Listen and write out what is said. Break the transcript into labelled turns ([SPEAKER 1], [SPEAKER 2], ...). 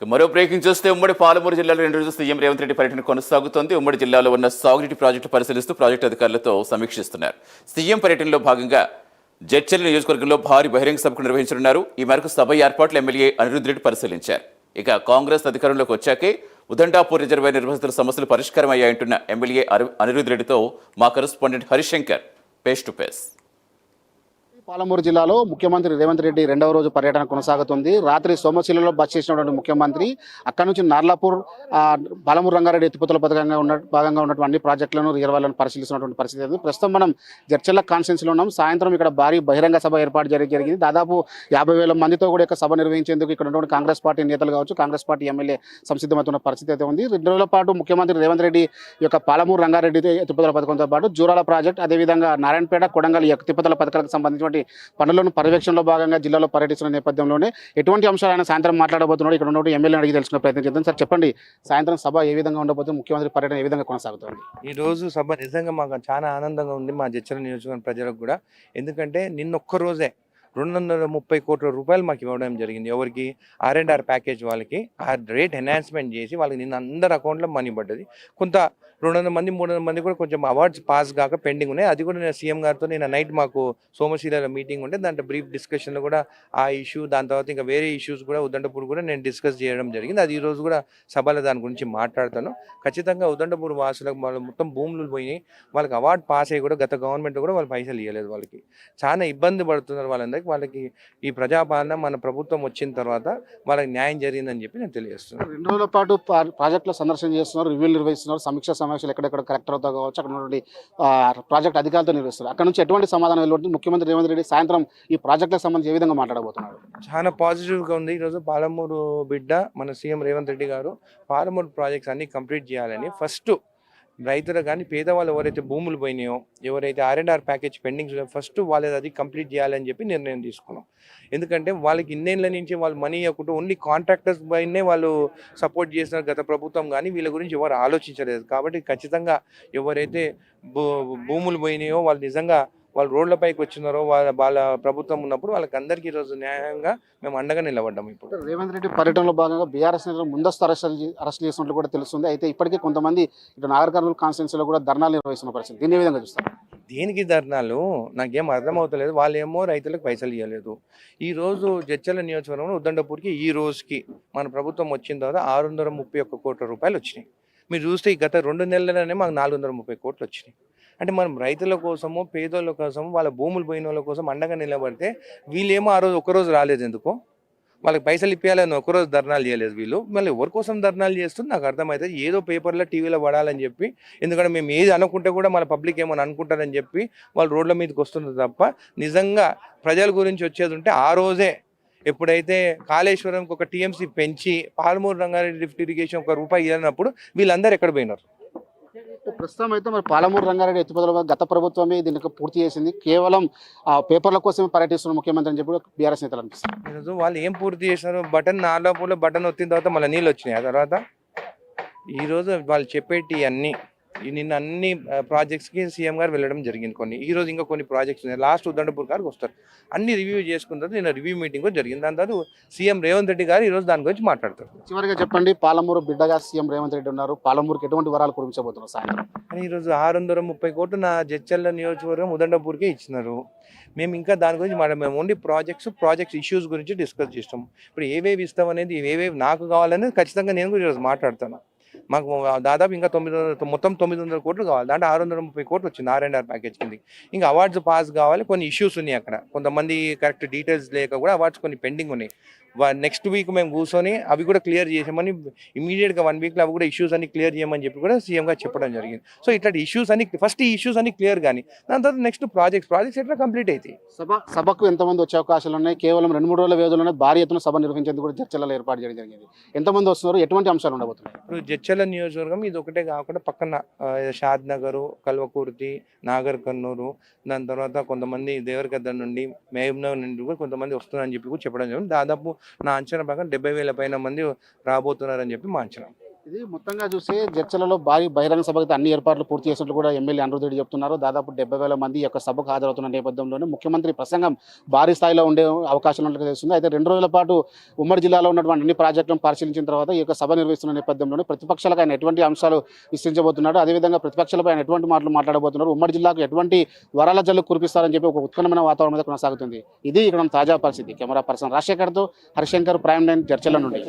[SPEAKER 1] మరో బ్రేకింగ్ చూస్తే ఉమ్మడి పాలమూరు జిల్లాలో 2 రోజులు సీఎం రేవంత్ రెడ్డి పర్యటన కొనసాగుతోంది. ఉమ్మడి జిల్లాలో ఉన్న సాగునీటి ప్రాజెక్టు పరిశీలిస్తూ ప్రాజెక్టు అధికారులతో సమీక్షిస్తున్నారు. సీఎం పర్యటనలో భాగంగా జడ్చర్ల నియోజకవర్గంలో భారీ బహిరంగ సభకు నిర్వహించనున్నారు. ఈ మేరకు సభ ఏర్పాట్లు ఎమ్మెల్యే అనిరుద్ రెడ్డి పరిశీలించారు. ఇక కాంగ్రెస్ అధికారంలోకి వచ్చాకే ఉదండాపూర్ రిజర్వాయర్ నిర్వహిస్తున్న సమస్యలు పరిష్కారం అయ్యాయంటున్న ఎమ్మెల్యే అనిరుద్ రెడ్డితో మా correspondent Harishankar face to face.
[SPEAKER 2] Palamuru జిల్లాలో ముఖ్యమంత్రి రేవంత్ రెడ్డి రెండవ రోజు పర్యటన కొనసాగుతుంది. రాత్రి సోమశిలలో బస్ చేసినటువంటి ముఖ్యమంత్రి అక్కడి నుంచి నార్లాపూర్, పాలమూరు రంగారెడ్డి ఎత్తిపోతల భాగంగా ఉన్నటువంటి అన్ని ప్రాజెక్టులను రిజర్వాయర్లను పరిశీలిస్తున్నటువంటి పరిస్థితి ఉంది. ప్రస్తుతం మనం జడ్చర్ల కాన్స్టిట్యున్సీలో ఉన్నాం. సాయంత్రం ఇక్కడ భారీ బహిరంగ సభ ఏర్పాటు జరిగింది. దాదాపు 50,000 మందితో కూడా సభ నిర్వహించేందుకు ఇక్కడ ఉన్నటువంటి కాంగ్రెస్ పార్టీ నేతలు కావచ్చు, కాంగ్రెస్ పార్టీ ఎమ్మెల్యే సంసిద్ధమవుతున్న పరిస్థితి అయితే ఉంది. 2 రోజుల పాటు ముఖ్యమంత్రి రేవంత్ రెడ్డి యొక్క పాలమూరు రంగారెడ్డి ఎత్తిపోతల పథకంతో పాటు జూరాల ప్రాజెక్ట్, అదేవిధంగా నారాయణపేట, కొడంగల్ ఎత్తిపోతల పథకాలకు సంబంధించిన పనులను పర్యవేక్షణలో భాగంగా జిల్లాలో పర్యటిస్తున్న నేపథ్యంలోనే ఎటువంటి అంశాలు ఆయన సాయంత్రం మాట్లాడబోతున్నాడు ఇక్కడ ఉన్న ఎమ్మెల్యే అడిగి తెలుసుకునే ప్రయత్నం చేద్దాం. సార్ చెప్పండి, సాయంత్రం సభ ఏ విధంగా ఉండబోతుంది, ముఖ్యమంత్రి పర్యటన ఏ విధంగా కొనసాగుతుంది?
[SPEAKER 3] ఈ రోజు సభ నిజంగా మాకు చాలా ఆనందంగా ఉంది, మా జడ్చర్ల నియోజకవర్గం ప్రజలకు కూడా. ఎందుకంటే నిన్నొక్క రోజే 230 కోట్ల రూపాయలు మాకు ఇవ్వడం జరిగింది. ఎవరికి? R&R ప్యాకేజ్ వాళ్ళకి ఆ రేట్ ఎన్హాన్స్మెంట్ చేసి వాళ్ళకి నిన్న అందరి అకౌంట్లో మనీ పడ్డది. కొంత 200 మంది 300 మంది కూడా కొంచెం అవార్డ్స్ పాస్ కాక పెండింగ్ ఉన్నాయి. అది కూడా నేను సీఎం గారితో నిన్న నైట్ మాకు సోమశీలలో మీటింగ్ ఉంటే దాంట్లో బ్రీఫ్ డిస్కషన్లో కూడా ఆ ఇష్యూ, దాని తర్వాత ఇంకా వేరే ఇష్యూస్ కూడా ఉదండపూర్ కూడా నేను డిస్కస్ చేయడం జరిగింది. అది ఈరోజు కూడా సభలో దాని గురించి మాట్లాడతాను. ఖచ్చితంగా ఉదండపూర్ వాసులకు వాళ్ళు మొత్తం భూములు పోయినాయి. వాళ్ళకి అవార్డు పాస్ అయ్యి కూడా గత గవర్నమెంట్ కూడా వాళ్ళు పైసలు ఇవ్వలేదు. వాళ్ళకి చాలా ఇబ్బంది పడుతున్నారు. వాళ్ళకి ఈ ప్రజాపాలన మన ప్రభుత్వం వచ్చిన తర్వాత వాళ్ళకి న్యాయం జరిగిందని చెప్పి నేను తెలియజేస్తున్నాను.
[SPEAKER 2] 2 రోజుల పాటు ప్రాజెక్టుల సందర్శన చేస్తున్నారు, రివ్యూలు నిర్వహిస్తున్నారు, సమీక్ష సమావేశాలు ఎక్కడెక్కడ కలెక్టర్తో కావచ్చు, అక్కడ ఉన్నటువంటి ప్రాజెక్ట్ అధికారులతో నిర్వహిస్తారు. అక్కడ నుంచి ఎటువంటి సమాధానం వెలువడుతుంది? ముఖ్యమంత్రి రేవంత్ రెడ్డి సాయంత్రం ఈ ప్రాజెక్టులకు సంబంధించి ఏ విధంగా మాట్లాడబోతున్నారు?
[SPEAKER 3] చాలా పాజిటివ్గా ఉంది. ఈరోజు పాలమూరు బిడ్డ మన సీఎం రేవంత్ రెడ్డి గారు పాలమూరు ప్రాజెక్ట్స్ అన్ని కంప్లీట్ చేయాలని ఫస్ట్ రైతులు కానీ పేదవాళ్ళు ఎవరైతే భూములు పోయినాయో, ఎవరైతే R&R ప్యాకేజ్ పెండింగ్స్ ఫస్ట్ వాళ్ళది అది కంప్లీట్ చేయాలని చెప్పి నిర్ణయం తీసుకున్నాం. ఎందుకంటే వాళ్ళకి ఇన్నేళ్ళ నుంచి వాళ్ళు మనీ ఇవ్వకుండా ఓన్లీ కాంట్రాక్టర్స్ పైనే వాళ్ళు సపోర్ట్ చేస్తున్నారు గత ప్రభుత్వం, కానీ వీళ్ళ గురించి ఎవరు ఆలోచించలేదు. కాబట్టి ఖచ్చితంగా ఎవరైతే భూములు పోయినాయో వాళ్ళు నిజంగా వాళ్ళు రోడ్లపైకి వచ్చినారో వాళ్ళ ప్రభుత్వం ఉన్నప్పుడు వాళ్ళకి అందరికీ ఈరోజు న్యాయంగా మేము అండగా నిలబడ్డాము. ఇప్పుడు
[SPEAKER 2] రేవంత్ రెడ్డి పర్యటనలో భాగంగా బీఆర్ఎస్ నేతలు ముందస్తు అరెస్ట్ చేసినట్లు కూడా తెలుస్తుంది. అయితే ఇప్పటికే కొంతమంది ఇటు నాగర్ కర్నూలు కాన్స్టిట్యున్సీలో కూడా ధర్నాలు నిర్వహిస్తున్న పరిస్థితి, దీన్ని ఏ విధంగా చూస్తారు?
[SPEAKER 3] దేనికి ధర్నాలు నాకేం అర్థమవుతలేదు. వాళ్ళేమో రైతులకు పైసలు ఇవ్వలేదు. ఈరోజు జడ్చర్ల నియోజకవర్గంలో ఉద్దండపూర్కి ఈ రోజుకి మన ప్రభుత్వం వచ్చిన తర్వాత 631 కోట్ల రూపాయలు వచ్చినాయి. మీరు చూస్తే ఈ గత 2 నెలలనే మాకు 430 కోట్లు వచ్చినాయి. అంటే మనం రైతుల కోసము, పేదోళ్ళ కోసము, వాళ్ళ భూములు పోయిన వాళ్ళ కోసం అండగా నిలబడితే వీళ్ళేమో ఆ రోజు ఒక్కరోజు రాలేదు. ఎందుకో వాళ్ళకి పైసలు ఇప్పించాలని ఒక్కరోజు ధర్నాలు చేయలేదు వీళ్ళు. మళ్ళీ ఎవరి కోసం ధర్నాలు చేస్తుంది నాకు అర్థమవుతుంది. ఏదో పేపర్లో టీవీలో పడాలని చెప్పి, ఎందుకంటే మేము ఏది అనుకుంటే కూడా మన పబ్లిక్ ఏమని అనుకుంటారని చెప్పి వాళ్ళు రోడ్ల మీదకి వస్తున్నారు తప్ప నిజంగా ప్రజల గురించి వచ్చేది ఉంటే ఆ రోజే ఎప్పుడైతే కాళేశ్వరంకి ఒక టీఎంసీ పెంచి పాలమూరు రంగారెడ్డి లిఫ్ట్ ఇరిగేషన్ ₹1 ఇవ్వనప్పుడు వీళ్ళందరూ ఎక్కడ పోయినారు?
[SPEAKER 2] ప్రస్తుతం అయితే మరి పాలమూరు రంగారెడ్డి ఎత్తిపోతల గత ప్రభుత్వమే దీనికి పూర్తి చేసింది. కేవలం పేపర్ల కోసమే పర్యటిస్తున్న ముఖ్యమంత్రి అని చెప్పి బీఆర్ఎస్ నేతలు అనిపిస్తారు.
[SPEAKER 3] ఈరోజు వాళ్ళు ఏం పూర్తి చేశారు? నార్లాపూర్లో బటన్ వచ్చిన తర్వాత మళ్ళీ నీళ్ళు వచ్చినాయి. ఆ తర్వాత ఈరోజు వాళ్ళు చెప్పేటి అన్నీ నిన్న అన్ని ప్రాజెక్ట్స్కి సీఎం గారు వెళ్ళడం జరిగింది. ఈరోజు ఇంకా కొన్ని ప్రాజెక్ట్స్ ఉన్నాయి. లాస్ట్ ఉద్దండపూర్ గారికి వస్తారు, అన్ని రివ్యూ చేసుకున్న తర్వాత నిన్న రివ్యూ మీటింగ్ కూడా జరిగింది. దాని తర్వాత సీఎం రేవంత్ రెడ్డి గారు ఈరోజు దాని గురించి మాట్లాడతారు.
[SPEAKER 2] చివరిగా చెప్పండి, పాలమూరు బిడ్డగా సీఎం రేవంత్ రెడ్డి ఉన్నారు, పాలమూరుకి ఎటువంటి వరాలు కురిపించబోతున్నారు సాయంత్రం?
[SPEAKER 3] కానీ ఈరోజు 630 కోట్లు నా జడ్చర్ల నియోజకవర్గం ఉదండపూర్కే ఇచ్చినారు. మేము ఇంకా దాని గురించి మేము ఓన్లీ ప్రాజెక్ట్స్ ఇష్యూస్ గురించి డిస్కస్ చేస్తాం. ఇప్పుడు ఏవేవి ఇస్తాం అనేది, ఏవేవి నాకు కావాలనేది ఖచ్చితంగా నేను కూడా ఈరోజు మాట్లాడతాను. మాకు దాదాపు ఇంకా 900 కోట్లు కావాలి. దాంట్లో 630 కోట్లు వచ్చింది R&R ప్యాకేజ్ కింద. ఇంకా అవార్డ్స్ పాస్ కావాలి. కొన్ని ఇష్యూస్ ఉన్నాయి అక్కడ, కొంతమంది కరెక్ట్ డీటెయిల్స్ లేక కూడా అవార్డ్స్ కొన్ని పెండింగ్ ఉన్నాయి. నెక్స్ట్ వీక్ మేము కూర్చొని అవి కూడా క్లియర్ చేసామని, ఇమీడియట్గా 1 వీక్లో అవి కూడా ఇష్యూస్ అన్ని క్లియర్ చేయమని చెప్పి కూడా సీఎం గారు చెప్పడం జరిగింది. సో ఇట్లాంటి ఇష్యూస్ అన్ని ఫస్ట్ ఈ ఇష్యూస్ అన్ని క్లియర్ కానీ దాని తర్వాత నెక్స్ట్ ప్రాజెక్ట్స్ ఎట్లా కంప్లీట్ అవుతాయి.
[SPEAKER 2] సభకు ఎంతమంది వచ్చే అవకాశాలు ఉన్నాయి? కేవలం 2-3 రోజుల వ్యవధిలోనే భారీ ఎత్తున సభ నిర్వహించేందుకు కూడా చర్చలలో ఏర్పాటు చేయడం జరిగింది. ఎంతమంది వస్తున్నారు, ఎటువంటి అంశాలు ఉండబోతున్నాయి?
[SPEAKER 3] ఇప్పుడు జడ్చర్ల నియోజకవర్గం ఇది ఒకటే కాకుండా పక్కన షాద్ నగర్, కల్వకుర్తి, నాగర్ కర్నూలు, దాని తర్వాత కొంతమంది దేవరకద్ద నుండి, మహబూబ్నగర్ నుండి కూడా కొంతమంది వస్తున్నారని చెప్పి కూడా చెప్పడం జరిగింది. దాదాపు నా అంచనా ప్రకారం 70,000 పైన మంది రాబోతున్నారని చెప్పి మా అంచనా.
[SPEAKER 2] ఇది మొత్తంగా చూస్తే చర్చలలో భారీ బహిరంగ సభకు అన్ని ఏర్పాట్లు పూర్తి చేసినట్లు కూడా ఎమ్మెల్యే అనిరుద్ రెడ్డి చెప్తున్నారు. దాదాపు 70,000 మంది ఈ యొక్క సభకు హాజరవుతున్న నేపథ్యంలోనే ముఖ్యమంత్రి ప్రసంగం భారీ స్థాయిలో ఉండే అవకాశం ఉన్నట్లు తెలుస్తుంది. అయితే 2 రోజుల పాటు ఉమ్మడి జిల్లాలో ఉన్నటువంటి అన్ని ప్రాజెక్టులను పరిశీలించిన తర్వాత ఈ యొక్క సభ నిర్వహిస్తున్న నేపథ్యంలోనే ప్రతిపక్షాలకు ఆయన ఎటువంటి అంశాలు విశ్లేషించబోతున్నాడు, అదేవిధంగా ప్రతిపక్షాలపై ఆయన ఎటువంటి మాటలు మాట్లాడబోతున్నారు, ఉమ్మడి జిల్లాకు ఎటువంటి వరాల జల్లు కురిపిస్తారని చెప్పి ఒక ఉత్కన్నమైన వాతావరణం మీద కొనసాగుతుంది. ఇది ఇక్కడ తాజా పరిస్థితి. కెమెరా పర్సన్ రాజశేఖర్తో హరిశంకర్, ప్రైమ్ 9 చర్చల నుండి.